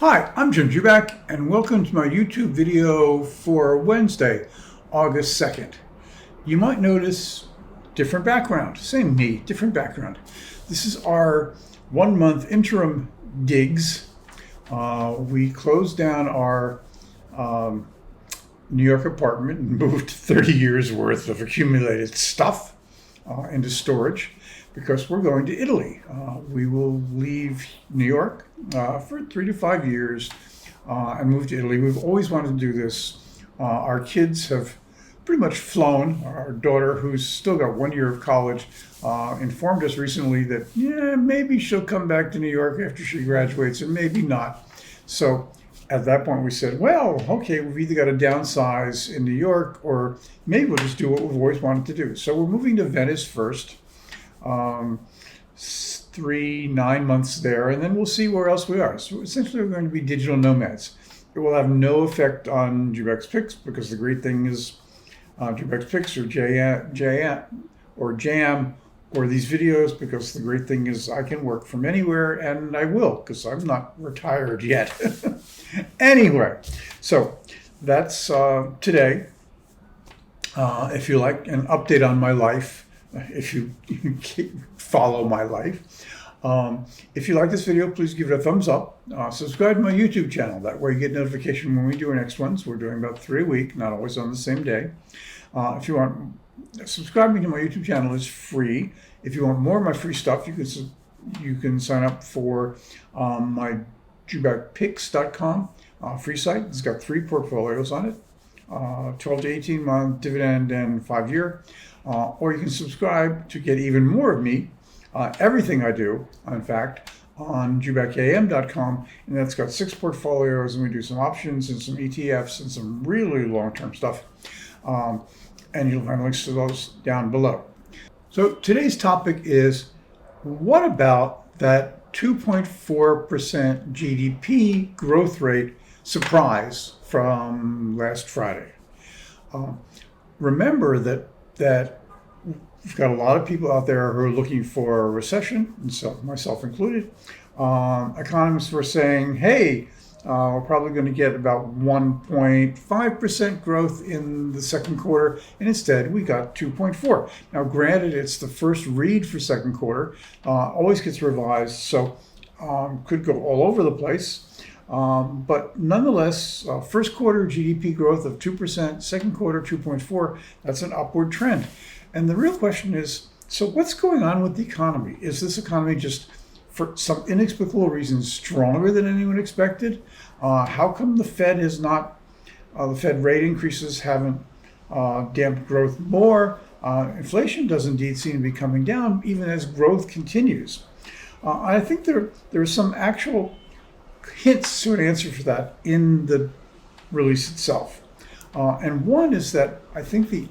Hi, I'm Jim Jubak, and welcome to my YouTube video for Wednesday, August 2nd. You might notice different background. Same me, different background. This is our 1 month interim digs. We closed down our New York apartment and moved 30 years worth of accumulated stuff into storage because we're going to Italy. We will leave New York for 3 to 5 years and move to Italy. We've always wanted to do this. Our kids have pretty much flown. Our daughter, who's still got 1 year of college, informed us recently that maybe she'll come back to New York after she graduates and maybe not. So at that point we said, well, okay, we've either got to downsize in New York or maybe we'll just do what we've always wanted to do. So we're moving to Venice first. 9 months there, and then we'll see where else we are. So essentially we're going to be digital nomads. It will have no effect on Jubak's Picks because the great thing is Jubak's Picks or Jam or these videos, because the great thing is I can work from anywhere, and I will because I'm not retired yet. Anyway, so that's today. If you like an update on my life, if you follow my life. If you like this video, please give it a thumbs up. Subscribe to my YouTube channel. That way you get notification when we do our next ones. We're doing about 3 a week, not always on the same day. If you want, subscribing to my YouTube channel is free. If you want more of my free stuff, you can sign up for my jubakpicks.com free site. It's got 3 portfolios on it. 12 to 18 month dividend and 5 year. Or you can subscribe to get even more of me, everything I do, in fact, on jubakam.com. And that's got 6 portfolios, and we do some options and some ETFs and some really long-term stuff. And you'll find links to those down below. So today's topic is, what about that 2.4% GDP growth rate surprise from last Friday? Remember that we've got a lot of people out there who are looking for a recession, and so myself included. Economists were saying, hey, we're probably going to get about 1.5% growth in the second quarter, and instead we got 2.4. Now, granted, it's the first read for second quarter, always gets revised, so could go all over the place. But nonetheless, first quarter GDP growth of 2%, second quarter 2.4, that's an upward trend. And the real question is, so what's going on with the economy? Is this economy just, for some inexplicable reason, stronger than anyone expected? How come the Fed has not, the Fed rate increases haven't damped growth more? Inflation does indeed seem to be coming down, even as growth continues. I think there are some actual hints to an answer for that in the release itself. And one is that I think the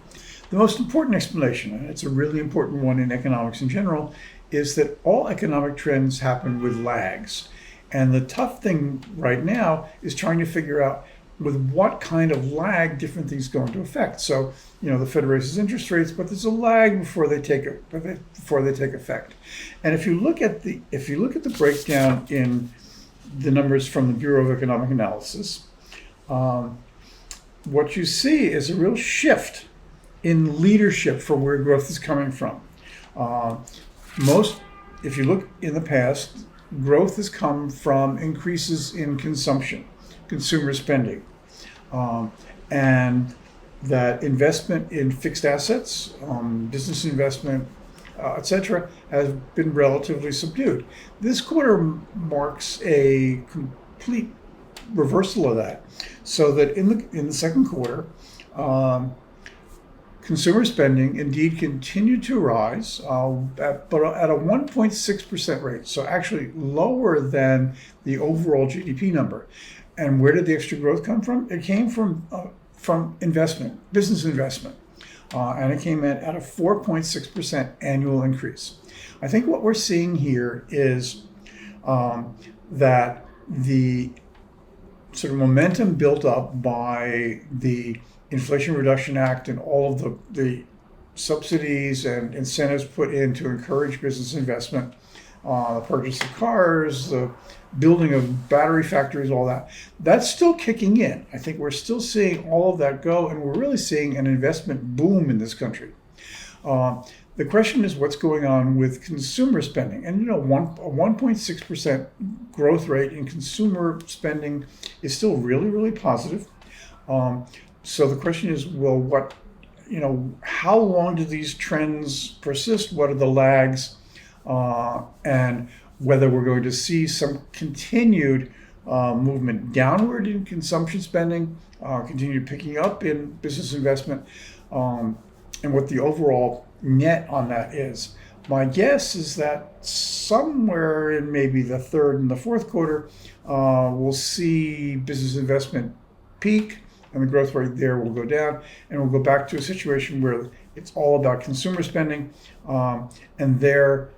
most important explanation, and it's a really important one in economics in general, is that all economic trends happen with lags. And the tough thing right now is trying to figure out with what kind of lag different things go into effect. So, the Fed raises interest rates, but there's a lag before they take effect. And if you look at the breakdown in the numbers from the Bureau of Economic Analysis, what you see is a real shift in leadership for where growth is coming from. If you look in the past, growth has come from increases in consumption, consumer spending, and that investment in fixed assets, business investment, etc., has been relatively subdued. This quarter marks a complete reversal of that, so that in the second quarter, consumer spending indeed continued to rise, but at a 1.6% rate, so actually lower than the overall GDP number. And where did the extra growth come from? It came from investment, business investment. And it came in at a 4.6% annual increase. I think what we're seeing here is that the sort of momentum built up by the Inflation Reduction Act and all of the subsidies and incentives put in to encourage business investment the purchase of cars, the building of battery factories, all that. That's still kicking in. I think we're still seeing all of that go, and we're really seeing an investment boom in this country. The question is what's going on with consumer spending. And a 1.6% growth rate in consumer spending is still really, really positive. So the question is, well, how long do these trends persist? What are the lags? And whether we're going to see some continued movement downward in consumption spending, continue picking up in business investment, and what the overall net on that is. My guess is that somewhere in maybe the third and the fourth quarter, we'll see business investment peak, and the growth rate there will go down, and we'll go back to a situation where it's all about consumer spending, and there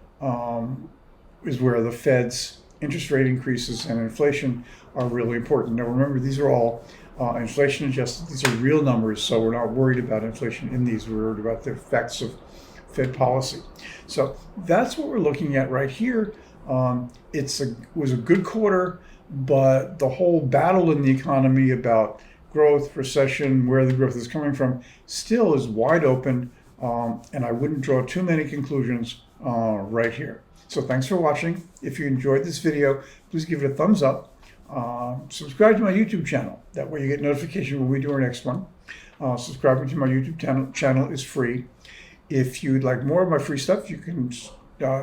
is where the Fed's interest rate increases and inflation are really important. Now remember, these are all inflation adjusted. These are real numbers, so we're not worried about inflation in these. We're worried about the effects of Fed policy. So that's what we're looking at right here. It was a good quarter, but the whole battle in the economy about growth, recession, where the growth is coming from, still is wide open, and I wouldn't draw too many conclusions right here. So thanks for watching. If you enjoyed this video, please give it a thumbs up. Subscribe to my YouTube channel. That way you get notification when we do our next one. Subscribing to my YouTube channel is free. If you'd like more of my free stuff, you can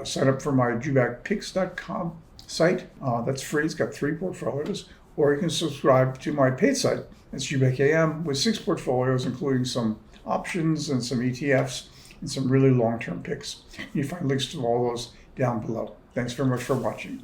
sign up for my jubakpicks.com site. That's free. It's got 3 portfolios. Or you can subscribe to my paid site. It's JubakAM with 6 portfolios, including some options and some ETFs and some really long-term picks. You find links to all those down below. Thanks very much for watching.